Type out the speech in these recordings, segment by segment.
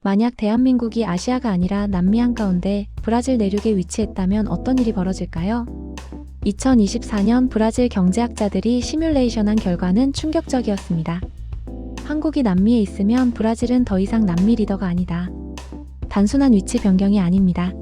만약 대한민국이 아시아가 아니라 남미 한가운데 브라질 내륙에 위치했다면 어떤 일이 벌어질까요? 2024년 브라질 경제학자들이 시뮬레이션한 결과는 충격적이었습니다. 한국이 남미에 있으면 브라질은 더 이상 남미 리더가 아니다. 단순한 위치 변경이 아닙니다.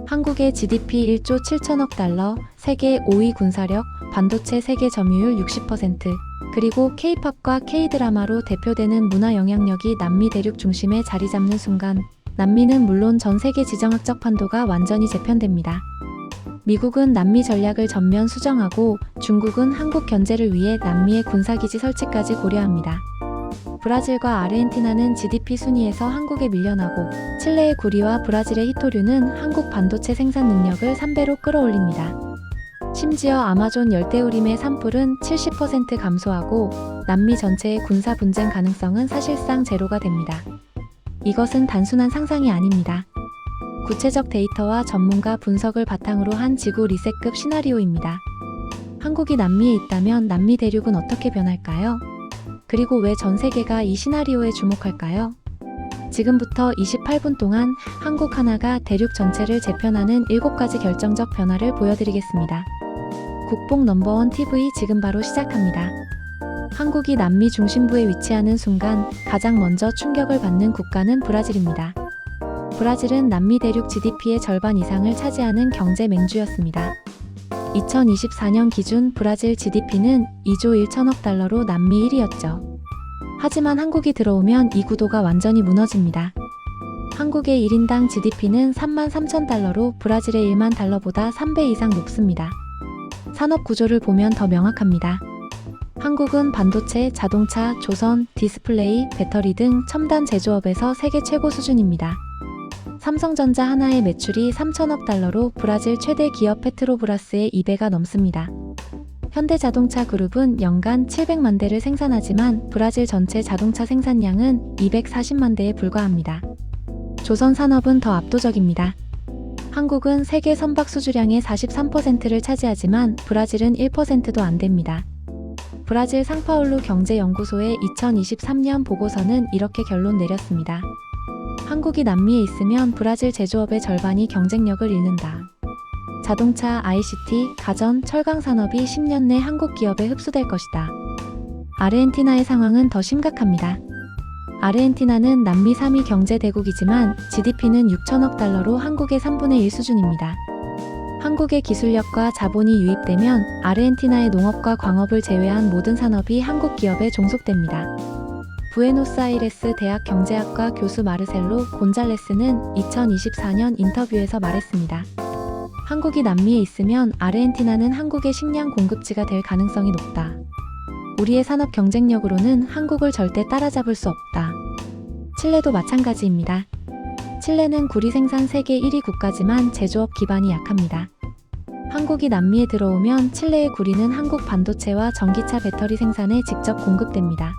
한국의 GDP 1조 7천억 달러, 세계 5위 군사력, 반도체 세계 점유율 60%, 그리고 K-팝과 K-드라마로 대표되는 문화 영향력이 남미 대륙 중심에 자리 잡는 순간, 남미는 물론 전 세계 지정학적 판도가 완전히 재편됩니다. 미국은 남미 전략을 전면 수정하고 중국은 한국 견제를 위해 남미의 군사기지 설치까지 고려합니다. 브라질과 아르헨티나는 GDP 순위에서 한국에 밀려나고 칠레의 구리와 브라질의 히토류는 한국 반도체 생산 능력을 3배로 끌어올립니다. 심지어 아마존 열대우림의 산불은 70% 감소하고 남미 전체의 군사 분쟁 가능성은 사실상 제로가 됩니다. 이것은 단순한 상상이 아닙니다. 구체적 데이터와 전문가 분석을 바탕으로 한 지구 리셋급 시나리오입니다. 한국이 남미에 있다면 남미 대륙은 어떻게 변할까요? 그리고 왜 전 세계가 이 시나리오에 주목할까요? 지금부터 28분 동안 한국 하나가 대륙 전체를 재편하는 7가지 결정적 변화를 보여드리겠습니다. 국뽕 넘버원 TV 지금 바로 시작합니다. 한국이 남미 중심부에 위치하는 순간 가장 먼저 충격을 받는 국가는 브라질입니다. 브라질은 남미 대륙 GDP의 절반 이상을 차지하는 경제 맹주였습니다. 2024년 기준 브라질 GDP는 2조 1천억 달러로 남미 1위였죠. 하지만 한국이 들어오면 이 구도가 완전히 무너집니다. 한국의 1인당 GDP는 3만 3천 달러로 브라질의 1만 달러보다 3배 이상 높습니다. 산업 구조를 보면 더 명확합니다. 한국은 반도체, 자동차, 조선, 디스플레이, 배터리 등 첨단 제조업에서 세계 최고 수준입니다. 삼성전자 하나의 매출이 3천억 달러로 브라질 최대 기업 페트로브라스의 2배가 넘습니다. 현대자동차 그룹은 연간 700만 대를 생산하지만 브라질 전체 자동차 생산량은 240만 대에 불과합니다. 조선 산업은 더 압도적입니다. 한국은 세계 선박 수주량의 43%를 차지하지만 브라질은 1%도 안 됩니다. 브라질 상파울루 경제연구소의 2023년 보고서는 이렇게 결론 내렸습니다. 한국이 남미에 있으면 브라질 제조업의 절반이 경쟁력을 잃는다. 자동차, ICT, 가전, 철강 산업이 10년 내 한국 기업에 흡수될 것이다. 아르헨티나의 상황은 더 심각합니다. 아르헨티나는 남미 3위 경제 대국이지만 GDP는 6천억 달러로 한국의 3분의 1 수준입니다. 한국의 기술력과 자본이 유입되면 아르헨티나의 농업과 광업을 제외한 모든 산업이 한국 기업에 종속됩니다. 부에노스아이레스 대학 경제학과 교수 마르셀로 곤잘레스는 2024년 인터뷰에서 말했습니다. 한국이 남미에 있으면 아르헨티나는 한국의 식량 공급지가 될 가능성이 높다. 우리의 산업 경쟁력으로는 한국을 절대 따라잡을 수 없다. 칠레도 마찬가지입니다. 칠레는 구리 생산 세계 1위 국가지만 제조업 기반이 약합니다. 한국이 남미에 들어오면 칠레의 구리는 한국 반도체와 전기차 배터리 생산에 직접 공급됩니다.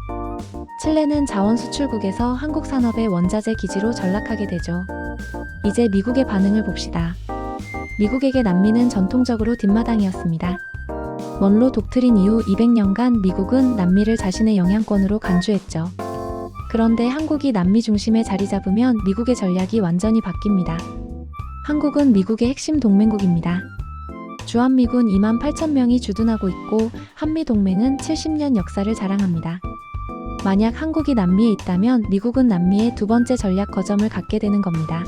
칠레는 자원 수출국에서 한국 산업의 원자재 기지로 전락하게 되죠. 이제 미국의 반응을 봅시다. 미국에게 남미는 전통적으로 뒷마당이었습니다. 먼로 독트린 이후 200년간 미국은 남미를 자신의 영향권으로 간주했죠. 그런데 한국이 남미 중심에 자리 잡으면 미국의 전략이 완전히 바뀝니다. 한국은 미국의 핵심 동맹국입니다. 주한미군 2만 8천 명이 주둔하고 있고 한미동맹은 70년 역사를 자랑합니다. 만약 한국이 남미에 있다면 미국은 남미의 두 번째 전략 거점을 갖게 되는 겁니다.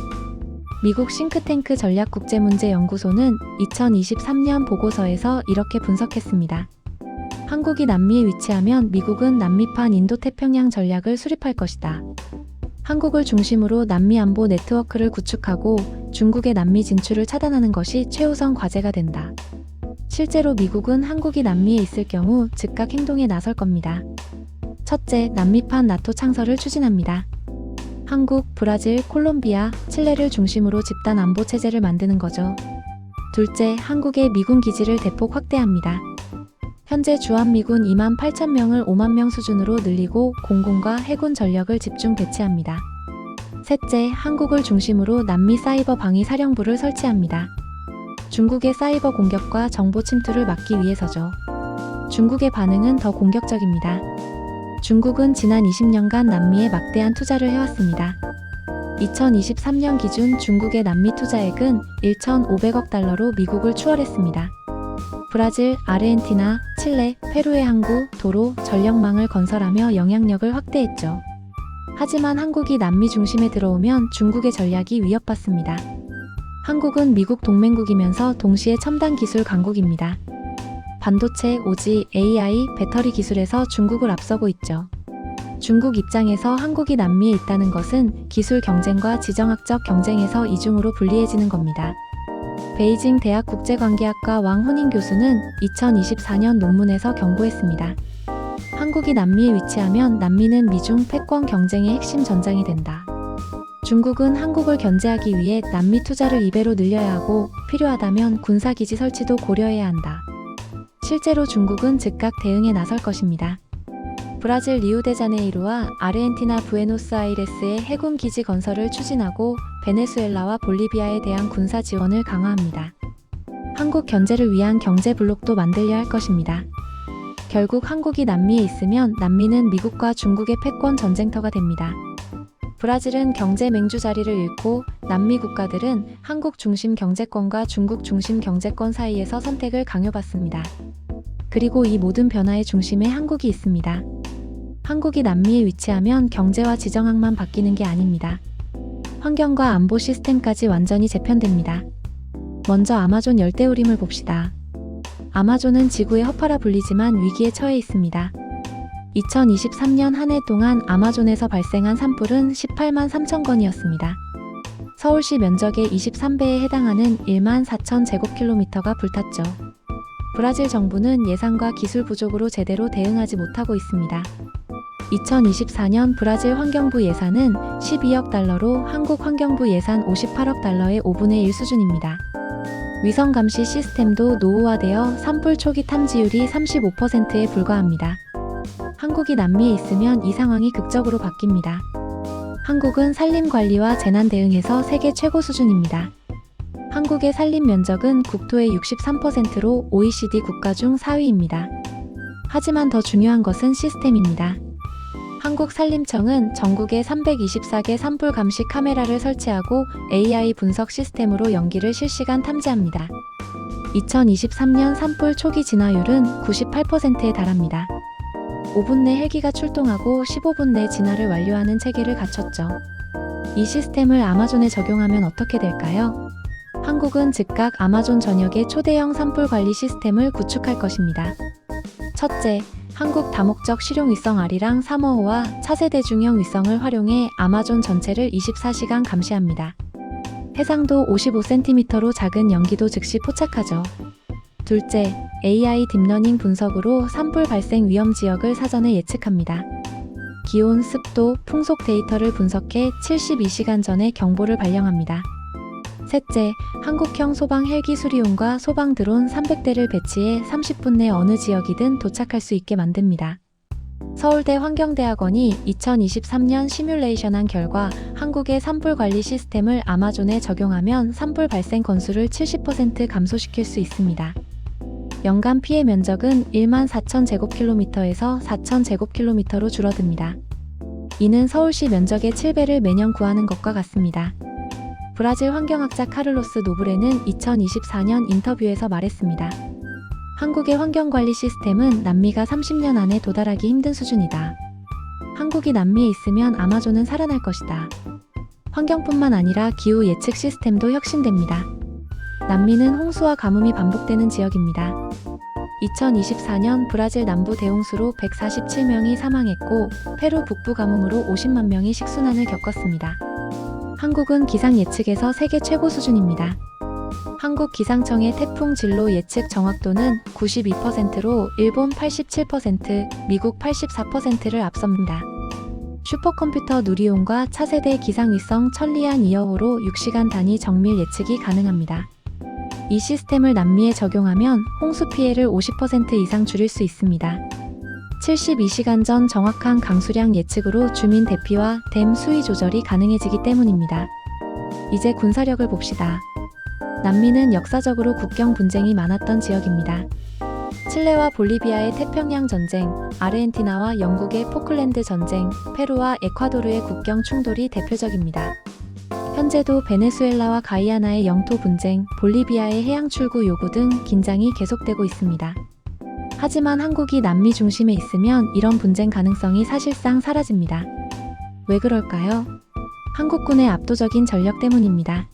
미국 싱크탱크 전략국제문제연구소는 2023년 보고서에서 이렇게 분석했습니다. 한국이 남미에 위치하면 미국은 남미판 인도태평양 전략을 수립할 것이다. 한국을 중심으로 남미 안보 네트워크를 구축하고 중국의 남미 진출을 차단하는 것이 최우선 과제가 된다. 실제로 미국은 한국이 남미에 있을 경우 즉각 행동에 나설 겁니다. 첫째, 남미판 나토 창설을 추진합니다. 한국, 브라질, 콜롬비아, 칠레를 중심으로 집단 안보 체제를 만드는 거죠. 둘째, 한국의 미군 기지를 대폭 확대합니다. 현재 주한미군 2만 8천 명을 5만 명 수준으로 늘리고 공군과 해군 전력을 집중 배치합니다. 셋째, 한국을 중심으로 남미 사이버 방위 사령부를 설치합니다. 중국의 사이버 공격과 정보 침투를 막기 위해서죠. 중국의 반응은 더 공격적입니다. 중국은 지난 20년간 남미에 막대한 투자를 해왔습니다. 2023년 기준 중국의 남미 투자액은 1,500억 달러로 미국을 추월했습니다. 브라질, 아르헨티나, 칠레, 페루의 항구, 도로, 전력망을 건설하며 영향력을 확대했죠. 하지만 한국이 남미 중심에 들어오면 중국의 전략이 위협받습니다. 한국은 미국 동맹국이면서 동시에 첨단 기술 강국입니다. 반도체, 오지, AI, 배터리 기술에서 중국을 앞서고 있죠. 중국 입장에서 한국이 남미에 있다는 것은 기술 경쟁과 지정학적 경쟁에서 이중으로 불리해지는 겁니다. 베이징 대학 국제관계학과 왕훈인 교수는 2024년 논문에서 경고했습니다. 한국이 남미에 위치하면 남미는 미중 패권 경쟁의 핵심 전장이 된다. 중국은 한국을 견제하기 위해 남미 투자를 2배로 늘려야 하고 필요하다면 군사기지 설치도 고려해야 한다. 실제로 중국은 즉각 대응에 나설 것입니다. 브라질 리우데자네이루와 아르헨티나 부에노스아이레스의 해군 기지 건설을 추진하고 베네수엘라와 볼리비아에 대한 군사 지원을 강화합니다. 한국 견제를 위한 경제 블록도 만들려 할 것입니다. 결국 한국이 남미에 있으면 남미는 미국과 중국의 패권 전쟁터가 됩니다. 브라질은 경제 맹주 자리를 잃고 남미 국가들은 한국 중심 경제권과 중국 중심 경제권 사이에서 선택을 강요받습니다. 그리고 이 모든 변화의 중심에 한국이 있습니다. 한국이 남미에 위치하면 경제와 지정학만 바뀌는 게 아닙니다. 환경과 안보 시스템까지 완전히 재편됩니다. 먼저 아마존 열대우림을 봅시다. 아마존은 지구의 허파라 불리지만 위기에 처해 있습니다. 2023년 한 해 동안 아마존에서 발생한 산불은 18만 3천 건이었습니다. 서울시 면적의 23배에 해당하는 1만 4천 제곱킬로미터가 불탔죠. 브라질 정부는 예산과 기술 부족으로 제대로 대응하지 못하고 있습니다. 2024년 브라질 환경부 예산은 12억 달러로 한국 환경부 예산 58억 달러의 5분의 1 수준입니다. 위성 감시 시스템도 노후화되어 산불 초기 탐지율이 35%에 불과합니다. 한국이 남미에 있으면 이 상황이 극적으로 바뀝니다. 한국은 산림 관리와 재난 대응에서 세계 최고 수준입니다. 한국의 산림 면적은 국토의 63%로 OECD 국가 중 4위입니다. 하지만 더 중요한 것은 시스템입니다. 한국산림청은 전국에 324개 산불 감시 카메라를 설치하고 AI 분석 시스템으로 연기를 실시간 탐지합니다. 2023년 산불 초기 진화율은 98%에 달합니다. 5분 내 헬기가 출동하고 15분 내 진화를 완료하는 체계를 갖췄죠. 이 시스템을 아마존에 적용하면 어떻게 될까요? 한국은 즉각 아마존 전역의 초대형 산불 관리 시스템을 구축할 것입니다. 첫째, 한국 다목적 실용 위성 아리랑 3호호와 차세대 중형 위성을 활용해 아마존 전체를 24시간 감시합니다. 해상도 55cm로 작은 연기도 즉시 포착하죠. 둘째, AI 딥러닝 분석으로 산불 발생 위험 지역을 사전에 예측합니다. 기온, 습도, 풍속 데이터를 분석해 72시간 전에 경보를 발령합니다. 셋째, 한국형 소방 헬기 수리용과 소방 드론 300대를 배치해 30분 내 어느 지역이든 도착할 수 있게 만듭니다. 서울대 환경대학원이 2023년 시뮬레이션한 결과 한국의 산불 관리 시스템을 아마존에 적용하면 산불 발생 건수를 70% 감소시킬 수 있습니다. 연간 피해 면적은 1만 4천 제곱킬로미터에서 4천 제곱킬로미터로 줄어듭니다. 이는 서울시 면적의 7배를 매년 구하는 것과 같습니다. 브라질 환경학자 카를로스 노브레는 2024년 인터뷰에서 말했습니다. 한국의 환경관리 시스템은 남미가 30년 안에 도달하기 힘든 수준이다. 한국이 남미에 있으면 아마존은 살아날 것이다. 환경뿐만 아니라 기후 예측 시스템도 혁신됩니다. 남미는 홍수와 가뭄이 반복되는 지역입니다. 2024년 브라질 남부 대홍수로 147명이 사망했고 페루 북부 가뭄으로 50만 명이 식순환을 겪었습니다. 한국은 기상 예측에서 세계 최고 수준입니다. 한국 기상청의 태풍 진로 예측 정확도는 92%로 일본 87%, 미국 84%를 앞섭니다. 슈퍼컴퓨터 누리온과 차세대 기상위성 천리안 2호로 6시간 단위 정밀 예측이 가능합니다. 이 시스템을 남미에 적용하면 홍수 피해를 50% 이상 줄일 수 있습니다. 72시간 전 정확한 강수량 예측으로 주민 대피와 댐 수위 조절이 가능해지기 때문입니다. 이제 군사력을 봅시다. 남미는 역사적으로 국경 분쟁이 많았던 지역입니다. 칠레와 볼리비아의 태평양 전쟁, 아르헨티나와 영국의 포클랜드 전쟁, 페루와 에콰도르의 국경 충돌이 대표적입니다. 현재도 베네수엘라와 가이아나의 영토 분쟁, 볼리비아의 해양 출구 요구 등 긴장이 계속되고 있습니다. 하지만 한국이 남미 중심에 있으면 이런 분쟁 가능성이 사실상 사라집니다. 왜 그럴까요? 한국군의 압도적인 전력 때문입니다.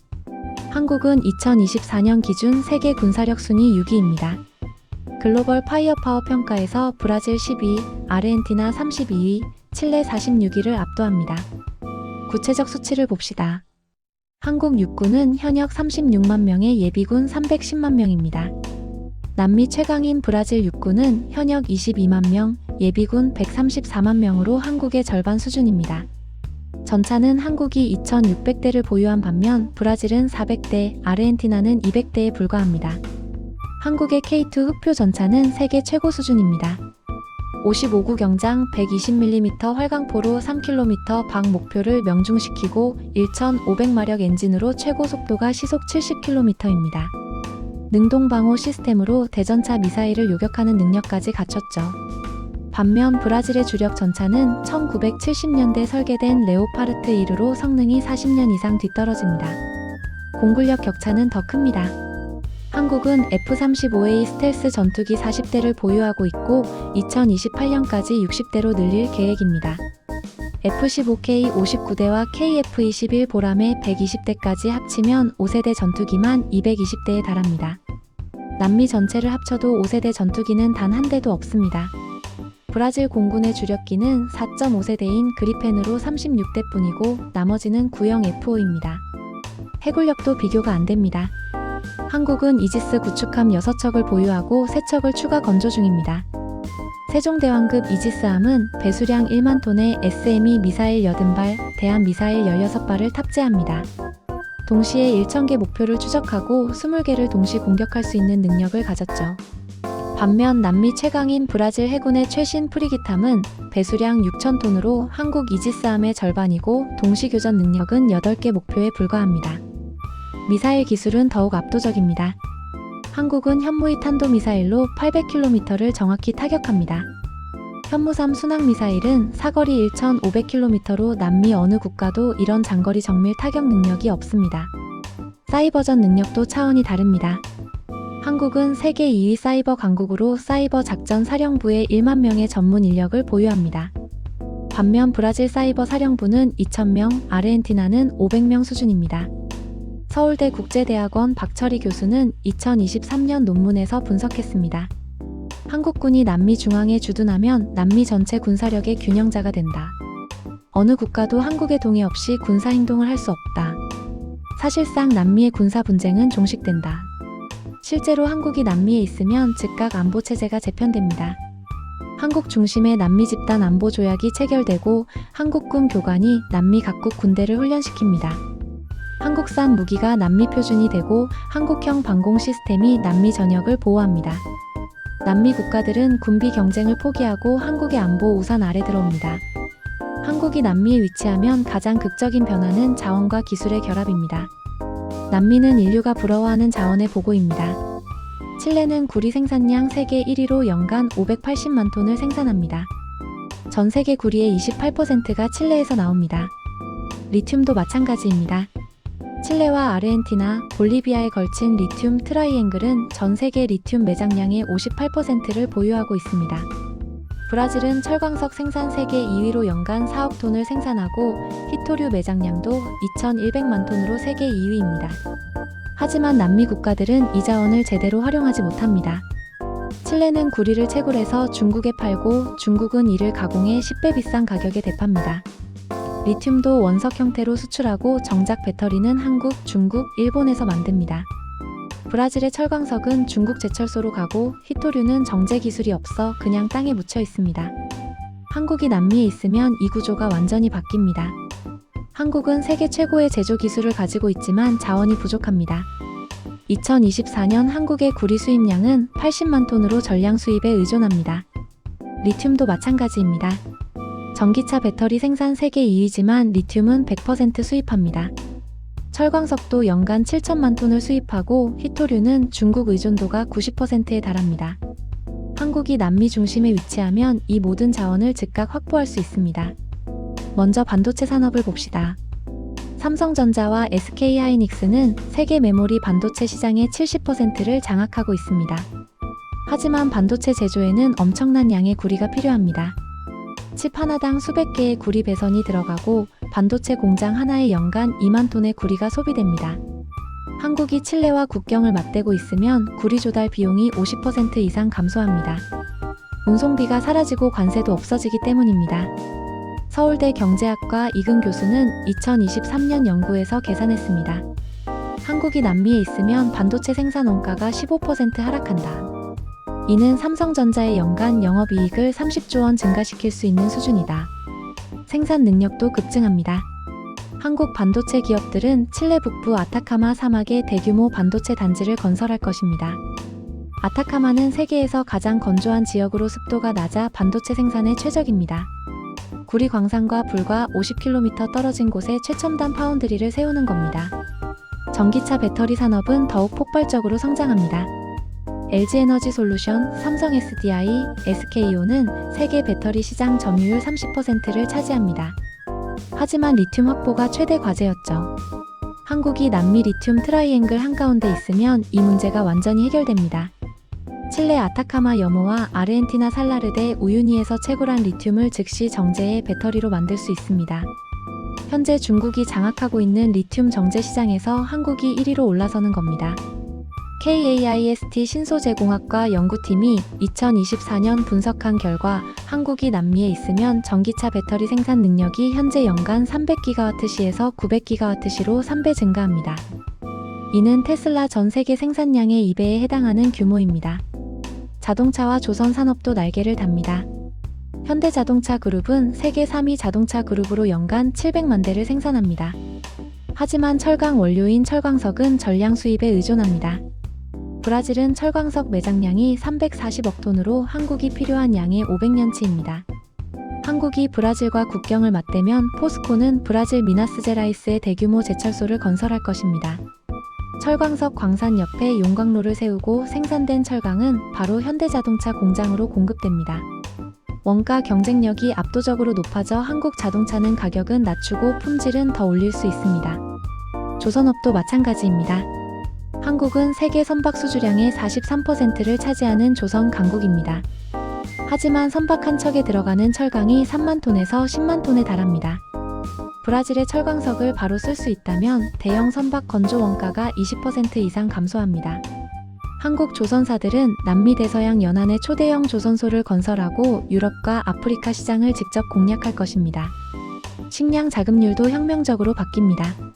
한국은 2024년 기준 세계 군사력 순위 6위입니다. 글로벌 파이어파워 평가에서 브라질 10위, 아르헨티나 32위, 칠레 46위를 압도합니다. 구체적 수치를 봅시다. 한국 육군은 현역 36만 명의 예비군 310만 명입니다. 남미 최강인 브라질 육군은 현역 22만 명, 예비군 134만 명으로 한국의 절반 수준입니다. 전차는 한국이 2,600대를 보유한 반면 브라질은 400대, 아르헨티나는 200대에 불과합니다. 한국의 K2 흑표 전차는 세계 최고 수준입니다. 55구 경장 120mm 활강포로 3km 방 목표를 명중시키고 1,500마력 엔진으로 최고 속도가 시속 70km입니다. 능동방호 시스템으로 대전차 미사일을 요격하는 능력까지 갖췄죠. 반면 브라질의 주력 전차는 1970년대 설계된 레오파르트 1로 성능이 40년 이상 뒤떨어집니다. 공군력 격차는 더 큽니다. 한국은 F-35A 스텔스 전투기 40대를 보유하고 있고 2028년까지 60대로 늘릴 계획입니다. F-15K 59대와 KF-21 보람의 120대까지 합치면 5세대 전투기만 220대에 달합니다. 남미 전체를 합쳐도 5세대 전투기는 단 한 대도 없습니다. 브라질 공군의 주력기는 4.5세대인 그리펜으로 36대뿐이고 나머지는 구형 F5입니다. 해군력도 비교가 안 됩니다. 한국은 이지스 구축함 6척을 보유하고 3척을 추가 건조 중입니다. 세종대왕급 이지스함은 배수량 1만 톤의 SME 미사일 80발, 대한 미사일 16발을 탑재합니다. 동시에 1,000개 목표를 추적하고 20개를 동시 공격할 수 있는 능력을 가졌죠. 반면 남미 최강인 브라질 해군의 최신 프리기탐은 배수량 6,000톤으로 한국 이지스함의 절반이고 동시 교전 능력은 8개 목표에 불과합니다. 미사일 기술은 더욱 압도적입니다. 한국은 현무이 탄도미사일로 800km를 정확히 타격합니다. 현무3 순항미사일은 사거리 1,500km로 남미 어느 국가도 이런 장거리 정밀 타격 능력이 없습니다. 사이버전 능력도 차원이 다릅니다. 한국은 세계 2위 사이버 강국으로 사이버 작전 사령부에 1만 명의 전문 인력을 보유합니다. 반면 브라질 사이버 사령부는 2,000명, 아르헨티나는 500명 수준입니다. 서울대 국제대학원 박철희 교수는 2023년 논문에서 분석했습니다. 한국군이 남미 중앙에 주둔하면 남미 전체 군사력의 균형자가 된다. 어느 국가도 한국의 동의 없이 군사행동을 할 수 없다. 사실상 남미의 군사 분쟁은 종식된다. 실제로 한국이 남미에 있으면 즉각 안보체제가 재편됩니다. 한국 중심의 남미 집단 안보 조약이 체결되고 한국군 교관이 남미 각국 군대를 훈련시킵니다. 한국산 무기가 남미 표준이 되고 한국형 방공 시스템이 남미 전역을 보호합니다. 남미 국가들은 군비 경쟁을 포기하고 한국의 안보 우산 아래 들어옵니다. 한국이 남미에 위치하면 가장 극적인 변화는 자원과 기술의 결합입니다. 남미는 인류가 부러워하는 자원의 보고입니다. 칠레는 구리 생산량 세계 1위로 연간 580만 톤을 생산합니다. 전 세계 구리의 28%가 칠레에서 나옵니다. 리튬도 마찬가지입니다. 칠레와 아르헨티나, 볼리비아에 걸친 리튬 트라이앵글은 전 세계 리튬 매장량의 58%를 보유하고 있습니다. 브라질은 철광석 생산 세계 2위로 연간 4억 톤을 생산하고 히토류 매장량도 2,100만 톤으로 세계 2위입니다. 하지만 남미 국가들은 이 자원을 제대로 활용하지 못합니다. 칠레는 구리를 채굴해서 중국에 팔고 중국은 이를 가공해 10배 비싼 가격에 대팝니다. 리튬도 원석 형태로 수출하고 정작 배터리는 한국, 중국, 일본에서 만듭니다. 브라질의 철광석은 중국 제철소로 가고 히토류는 정제 기술이 없어 그냥 땅에 묻혀 있습니다. 한국이 남미에 있으면 이 구조가 완전히 바뀝니다. 한국은 세계 최고의 제조 기술을 가지고 있지만 자원이 부족합니다. 2024년 한국의 구리 수입량은 80만 톤으로 전량 수입에 의존합니다. 리튬도 마찬가지입니다. 전기차 배터리 생산 세계 2위지만 리튬은 100% 수입합니다. 철광석도 연간 7천만 톤을 수입하고 히토류는 중국 의존도가 90%에 달합니다. 한국이 남미 중심에 위치하면 이 모든 자원을 즉각 확보할 수 있습니다. 먼저 반도체 산업을 봅시다. 삼성전자와 SK하이닉스는 세계 메모리 반도체 시장의 70%를 장악하고 있습니다. 하지만 반도체 제조에는 엄청난 양의 구리가 필요합니다. 칩 하나당 수백 개의 구리 배선이 들어가고 반도체 공장 하나에 연간 2만 톤의 구리가 소비됩니다. 한국이 칠레와 국경을 맞대고 있으면 구리 조달 비용이 50% 이상 감소합니다. 운송비가 사라지고 관세도 없어지기 때문입니다. 서울대 경제학과 이근 교수는 2023년 연구에서 계산했습니다. 한국이 남미에 있으면 반도체 생산 원가가 15% 하락한다. 이는 삼성전자의 연간 영업이익을 30조 원 증가시킬 수 있는 수준이다. 생산 능력도 급증합니다. 한국 반도체 기업들은 칠레 북부 아타카마 사막에 대규모 반도체 단지를 건설할 것입니다. 아타카마는 세계에서 가장 건조한 지역으로 습도가 낮아 반도체 생산에 최적입니다. 구리 광산과 불과 50km 떨어진 곳에 최첨단 파운드리를 세우는 겁니다. 전기차 배터리 산업은 더욱 폭발적으로 성장합니다. LG에너지솔루션, 삼성 SDI, SK온은 세계 배터리 시장 점유율 30%를 차지합니다. 하지만 리튬 확보가 최대 과제였죠. 한국이 남미 리튬 트라이앵글 한가운데 있으면 이 문제가 완전히 해결됩니다. 칠레 아타카마 염호와 아르헨티나 살라르데 우유니에서 채굴한 리튬을 즉시 정제해 배터리로 만들 수 있습니다. 현재 중국이 장악하고 있는 리튬 정제 시장에서 한국이 1위로 올라서는 겁니다. KAIST 신소재공학과 연구팀이 2024년 분석한 결과 한국이 남미에 있으면 전기차 배터리 생산 능력이 현재 연간 300GWh에서 900GWh로 3배 증가합니다. 이는 테슬라 전 세계 생산량의 2배에 해당하는 규모입니다. 자동차와 조선 산업도 날개를 답니다. 현대자동차 그룹은 세계 3위 자동차 그룹으로 연간 700만 대를 생산합니다. 하지만 철강 원료인 철광석은 전량 수입에 의존합니다. 브라질은 철광석 매장량이 340억 톤으로 한국이 필요한 양의 500년치입니다. 한국이 브라질과 국경을 맞대면 포스코는 브라질 미나스제라이스에 대규모 제철소를 건설할 것입니다. 철광석 광산 옆에 용광로를 세우고 생산된 철강은 바로 현대자동차 공장으로 공급됩니다. 원가 경쟁력이 압도적으로 높아져 한국 자동차는 가격은 낮추고 품질은 더 올릴 수 있습니다. 조선업도 마찬가지입니다. 한국은 세계 선박 수주량의 43%를 차지하는 조선 강국입니다. 하지만 선박 한 척에 들어가는 철강이 3만 톤에서 10만 톤에 달합니다. 브라질의 철광석을 바로 쓸 수 있다면 대형 선박 건조 원가가 20% 이상 감소합니다. 한국 조선사들은 남미 대서양 연안에 초대형 조선소를 건설하고 유럽과 아프리카 시장을 직접 공략할 것입니다. 식량 자급률도 혁명적으로 바뀝니다.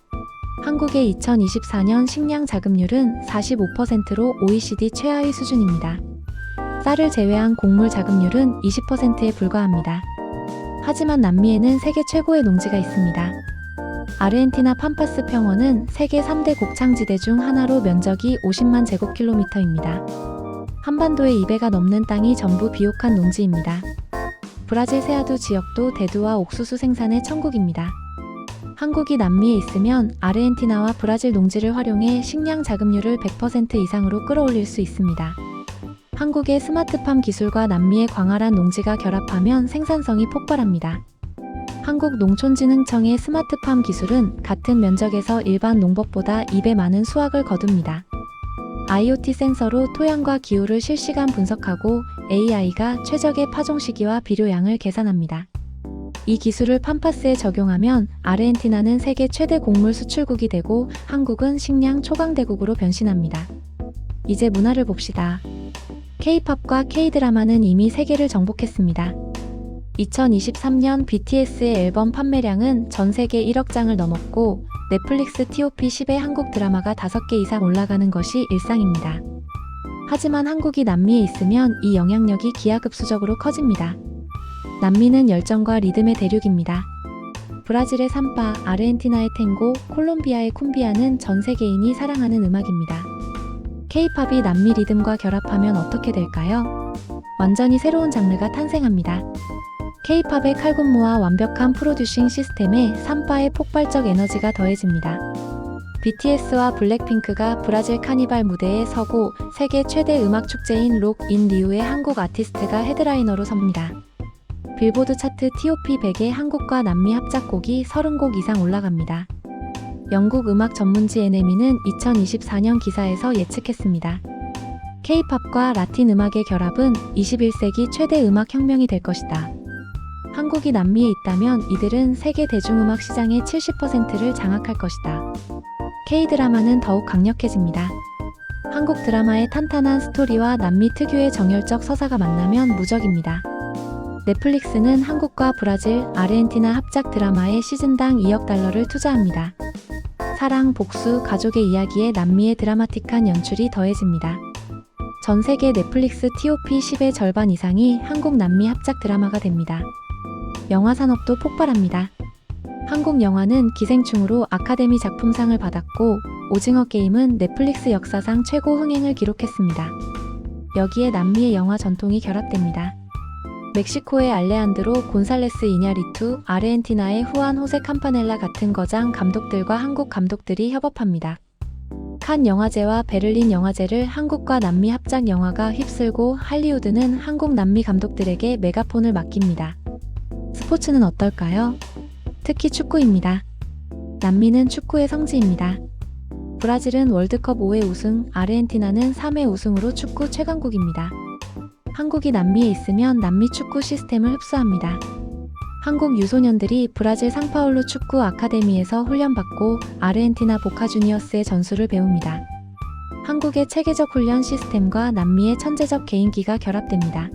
한국의 2024년 식량 자급률은 45%로 OECD 최하위 수준입니다. 쌀을 제외한 곡물 자급률은 20%에 불과합니다. 하지만 남미에는 세계 최고의 농지가 있습니다. 아르헨티나 팜파스 평원은 세계 3대 곡창지대 중 하나로 면적이 50만 제곱킬로미터입니다. 한반도의 2배가 넘는 땅이 전부 비옥한 농지입니다. 브라질 세아두 지역도 대두와 옥수수 생산의 천국입니다. 한국이 남미에 있으면 아르헨티나와 브라질 농지를 활용해 식량 자급률을 100% 이상으로 끌어올릴 수 있습니다. 한국의 스마트팜 기술과 남미의 광활한 농지가 결합하면 생산성이 폭발합니다. 한국농촌진흥청의 스마트팜 기술은 같은 면적에서 일반 농법보다 2배 많은 수확을 거둡니다. IoT 센서로 토양과 기후를 실시간 분석하고 AI가 최적의 파종 시기와 비료양을 계산합니다. 이 기술을 팜파스에 적용하면 아르헨티나는 세계 최대 곡물 수출국이 되고 한국은 식량 초강대국으로 변신합니다. 이제 문화를 봅시다. K-팝과 K-드라마는 이미 세계를 정복했습니다. 2023년 BTS의 앨범 판매량은 전 세계 1억 장을 넘었고 넷플릭스 TOP10에 한국 드라마가 5개 이상 올라가는 것이 일상입니다. 하지만 한국이 남미에 있으면 이 영향력이 기하급수적으로 커집니다. 남미는 열정과 리듬의 대륙입니다. 브라질의 삼바, 아르헨티나의 탱고, 콜롬비아의 쿰비아는 전 세계인이 사랑하는 음악입니다. K-팝이 남미 리듬과 결합하면 어떻게 될까요? 완전히 새로운 장르가 탄생합니다. K-팝의 칼군무와 완벽한 프로듀싱 시스템에 삼바의 폭발적 에너지가 더해집니다. BTS와 블랙핑크가 브라질 카니발 무대에 서고 세계 최대 음악 축제인 록 인 리우의 한국 아티스트가 헤드라이너로 섭니다. 빌보드 차트 TOP 100에 한국과 남미 합작곡이 30곡 이상 올라갑니다. 영국 음악 전문지 NME는 2024년 기사에서 예측했습니다. K-팝과 라틴 음악의 결합은 21세기 최대 음악 혁명이 될 것이다. 한국이 남미에 있다면 이들은 세계 대중음악 시장의 70%를 장악할 것이다. K-드라마는 더욱 강력해집니다. 한국 드라마의 탄탄한 스토리와 남미 특유의 정열적 서사가 만나면 무적입니다. 넷플릭스는 한국과 브라질, 아르헨티나 합작 드라마에 시즌당 2억 달러를 투자합니다. 사랑, 복수, 가족의 이야기에 남미의 드라마틱한 연출이 더해집니다. 전 세계 넷플릭스 TOP 10의 절반 이상이 한국 남미 합작 드라마가 됩니다. 영화 산업도 폭발합니다. 한국 영화는 기생충으로 아카데미 작품상을 받았고 오징어 게임은 넷플릭스 역사상 최고 흥행을 기록했습니다. 여기에 남미의 영화 전통이 결합됩니다. 멕시코의 알레한드로 곤살레스 이냐리투, 아르헨티나의 후안 호세 캄파넬라 같은 거장 감독들과 한국 감독들이 협업합니다. 칸 영화제와 베를린 영화제를 한국과 남미 합작 영화가 휩쓸고 할리우드는 한국 남미 감독들에게 메가폰을 맡깁니다. 스포츠는 어떨까요? 특히 축구입니다. 남미는 축구의 성지입니다. 브라질은 월드컵 5회 우승, 아르헨티나는 3회 우승으로 축구 최강국입니다. 한국이 남미에 있으면 남미 축구 시스템을 흡수합니다. 한국 유소년들이 브라질 상파울루 축구 아카데미에서 훈련받고 아르헨티나 보카 주니어스의 전술을 배웁니다. 한국의 체계적 훈련 시스템과 남미의 천재적 개인기가 결합됩니다.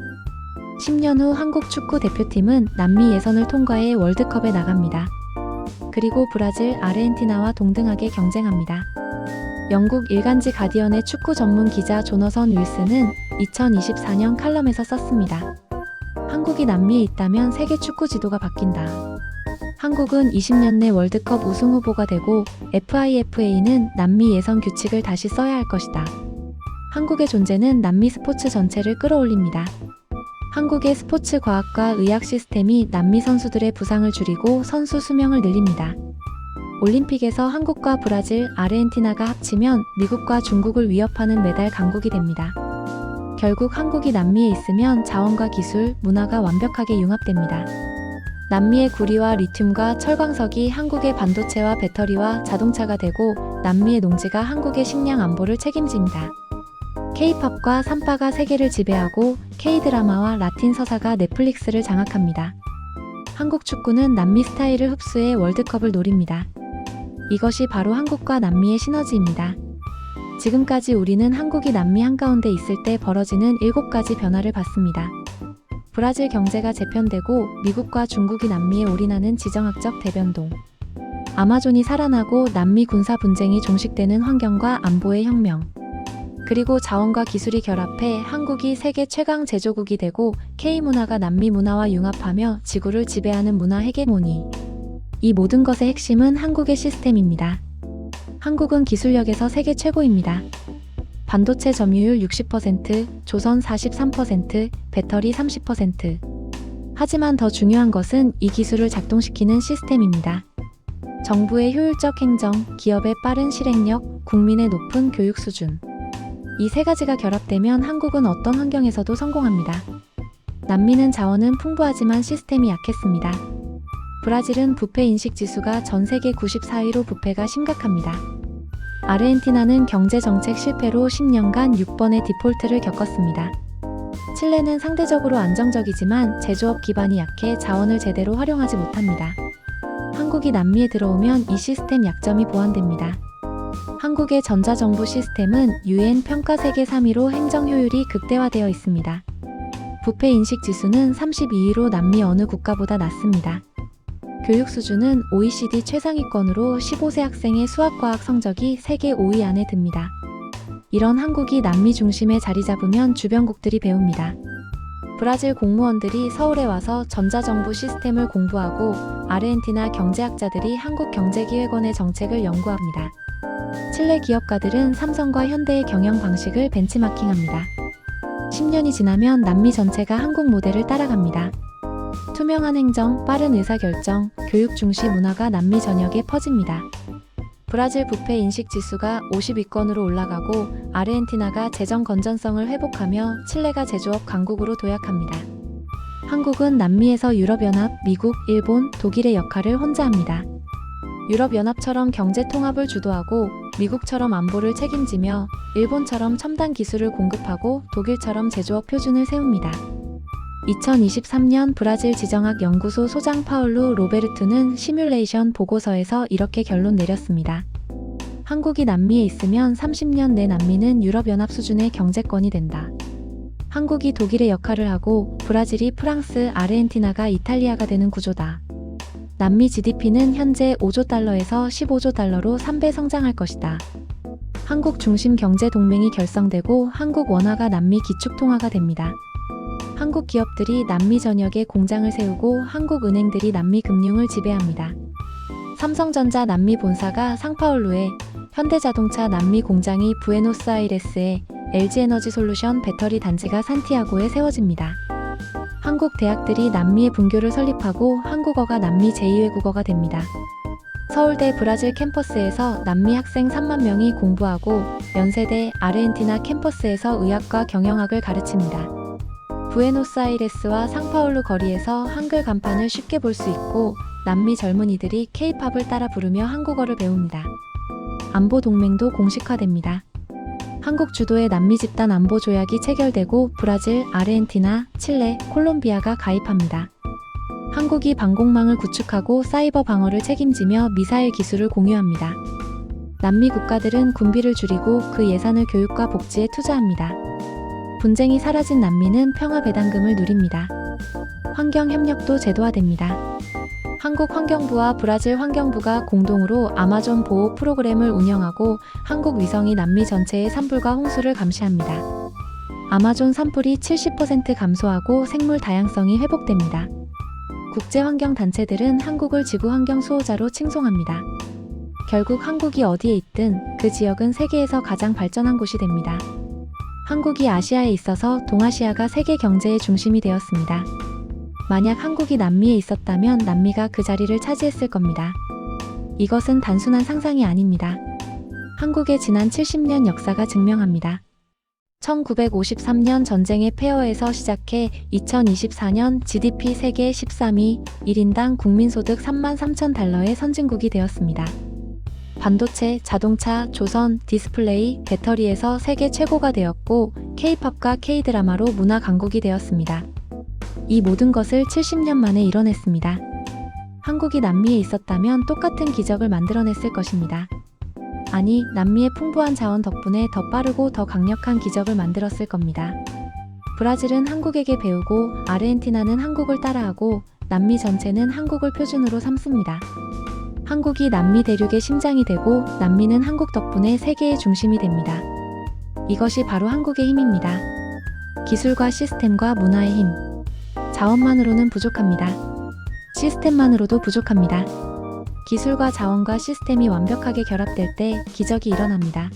10년 후 한국 축구 대표팀은 남미 예선을 통과해 월드컵에 나갑니다. 그리고 브라질, 아르헨티나와 동등하게 경쟁합니다. 영국 일간지 가디언의 축구 전문 기자 조너선 윌슨은 2024년 칼럼에서 썼습니다. 한국이 남미에 있다면 세계 축구 지도가 바뀐다. 한국은 20년 내 월드컵 우승 후보가 되고 FIFA는 남미 예선 규칙을 다시 써야 할 것이다. 한국의 존재는 남미 스포츠 전체를 끌어올립니다. 한국의 스포츠 과학과 의학 시스템이 남미 선수들의 부상을 줄이고 선수 수명을 늘립니다. 올림픽에서 한국과 브라질, 아르헨티나가 합치면 미국과 중국을 위협하는 메달 강국이 됩니다. 결국 한국이 남미에 있으면 자원과 기술, 문화가 완벽하게 융합됩니다. 남미의 구리와 리튬과 철광석이 한국의 반도체와 배터리와 자동차가 되고 남미의 농지가 한국의 식량 안보를 책임집니다. K-팝과 삼파가 세계를 지배하고 K-드라마와 라틴 서사가 넷플릭스를 장악합니다. 한국 축구는 남미 스타일을 흡수해 월드컵을 노립니다. 이것이 바로 한국과 남미의 시너지입니다. 지금까지 우리는 한국이 남미 한가운데 있을 때 벌어지는 7가지 변화를 봤습니다. 브라질 경제가 재편되고 미국과 중국이 남미에 올인하는 지정학적 대변동. 아마존이 살아나고 남미 군사 분쟁이 종식되는 환경과 안보의 혁명. 그리고 자원과 기술이 결합해 한국이 세계 최강 제조국이 되고 K-문화가 남미 문화와 융합하며 지구를 지배하는 문화 헤게모니. 이 모든 것의 핵심은 한국의 시스템입니다. 한국은 기술력에서 세계 최고입니다. 반도체 점유율 60%, 조선 43%, 배터리 30%. 하지만 더 중요한 것은 이 기술을 작동시키는 시스템입니다. 정부의 효율적 행정, 기업의 빠른 실행력, 국민의 높은 교육 수준. 이 세 가지가 결합되면 한국은 어떤 환경에서도 성공합니다. 남미는 자원은 풍부하지만 시스템이 약했습니다. 브라질은 부패 인식 지수가 전 세계 94위로 부패가 심각합니다. 아르헨티나는 경제 정책 실패로 10년간 6번의 디폴트를 겪었습니다. 칠레는 상대적으로 안정적이지만 제조업 기반이 약해 자원을 제대로 활용하지 못합니다. 한국이 남미에 들어오면 이 시스템 약점이 보완됩니다. 한국의 전자정부 시스템은 UN 평가 세계 3위로 행정 효율이 극대화되어 있습니다. 부패 인식 지수는 32위로 남미 어느 국가보다 낮습니다. 교육 수준은 OECD 최상위권으로 15세 학생의 수학과학 성적이 세계 5위 안에 듭니다. 이런 한국이 남미 중심에 자리 잡으면 주변국들이 배웁니다. 브라질 공무원들이 서울에 와서 전자정부 시스템을 공부하고 아르헨티나 경제학자들이 한국경제기획원의 정책을 연구합니다. 칠레 기업가들은 삼성과 현대의 경영 방식을 벤치마킹합니다. 10년이 지나면 남미 전체가 한국 모델을 따라갑니다. 투명한 행정, 빠른 의사결정, 교육 중시 문화가 남미 전역에 퍼집니다. 브라질 부패 인식 지수가 50위권으로 올라가고 아르헨티나가 재정 건전성을 회복하며 칠레가 제조업 강국으로 도약합니다. 한국은 남미에서 유럽연합, 미국, 일본, 독일의 역할을 혼자 합니다. 유럽연합처럼 경제 통합을 주도하고 미국처럼 안보를 책임지며 일본처럼 첨단 기술을 공급하고 독일처럼 제조업 표준을 세웁니다. 2023년 브라질 지정학 연구소 소장 파울루 로베르투는 시뮬레이션 보고서에서 이렇게 결론 내렸습니다. 한국이 남미에 있으면 30년 내 남미는 유럽연합 수준의 경제권이 된다. 한국이 독일의 역할을 하고 브라질이 프랑스, 아르헨티나가 이탈리아가 되는 구조다. 남미 GDP는 현재 5조 달러에서 15조 달러로 3배 성장할 것이다. 한국 중심 경제 동맹이 결성되고 한국 원화가 남미 기축 통화가 됩니다. 한국 기업들이 남미 전역에 공장을 세우고 한국 은행들이 남미 금융을 지배합니다. 삼성전자 남미 본사가 상파울루에, 현대자동차 남미 공장이 부에노스아이레스에, LG에너지솔루션 배터리 단지가 산티아고에 세워집니다. 한국 대학들이 남미의 분교를 설립하고 한국어가 남미 제2외국어가 됩니다. 서울대 브라질 캠퍼스에서 남미 학생 3만 명이 공부하고 연세대 아르헨티나 캠퍼스에서 의학과 경영학을 가르칩니다. 부에노스아이레스와 상파울루 거리에서 한글 간판을 쉽게 볼 수 있고 남미 젊은이들이 K-팝을 따라 부르며 한국어를 배웁니다. 안보 동맹도 공식화됩니다. 한국 주도의 남미 집단 안보 조약이 체결되고 브라질, 아르헨티나, 칠레, 콜롬비아가 가입합니다. 한국이 방공망을 구축하고 사이버 방어를 책임지며 미사일 기술을 공유합니다. 남미 국가들은 군비를 줄이고 그 예산을 교육과 복지에 투자합니다. 분쟁이 사라진 남미는 평화 배당금을 누립니다. 환경 협력도 제도화됩니다. 한국 환경부와 브라질 환경부가 공동으로 아마존 보호 프로그램을 운영하고 한국 위성이 남미 전체의 산불과 홍수를 감시합니다. 아마존 산불이 70% 감소하고 생물 다양성이 회복됩니다. 국제환경단체들은 한국을 지구환경 수호자로 칭송합니다. 결국 한국이 어디에 있든 그 지역은 세계에서 가장 발전한 곳이 됩니다. 한국이 아시아에 있어서 동아시아가 세계 경제의 중심이 되었습니다. 만약 한국이 남미에 있었다면 남미가 그 자리를 차지했을 겁니다. 이것은 단순한 상상이 아닙니다. 한국의 지난 70년 역사가 증명합니다. 1953년 전쟁의 폐허에서 시작해 2024년 GDP 세계 13위, 1인당 국민소득 33,000달러의 선진국이 되었습니다. 반도체, 자동차, 조선, 디스플레이, 배터리에서 세계 최고가 되었고 K-팝과 K-드라마로 문화 강국이 되었습니다. 이 모든 것을 70년 만에 이뤄냈습니다. 한국이 남미에 있었다면 똑같은 기적을 만들어냈을 것입니다. 아니, 남미의 풍부한 자원 덕분에 더 빠르고 더 강력한 기적을 만들었을 겁니다. 브라질은 한국에게 배우고 아르헨티나는 한국을 따라하고 남미 전체는 한국을 표준으로 삼습니다. 한국이 남미 대륙의 심장이 되고 남미는 한국 덕분에 세계의 중심이 됩니다. 이것이 바로 한국의 힘입니다. 기술과 시스템과 문화의 힘. 자원만으로는 부족합니다. 시스템만으로도 부족합니다. 기술과 자원과 시스템이 완벽하게 결합될 때 기적이 일어납니다.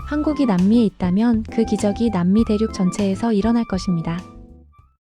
한국이 남미에 있다면 그 기적이 남미 대륙 전체에서 일어날 것입니다.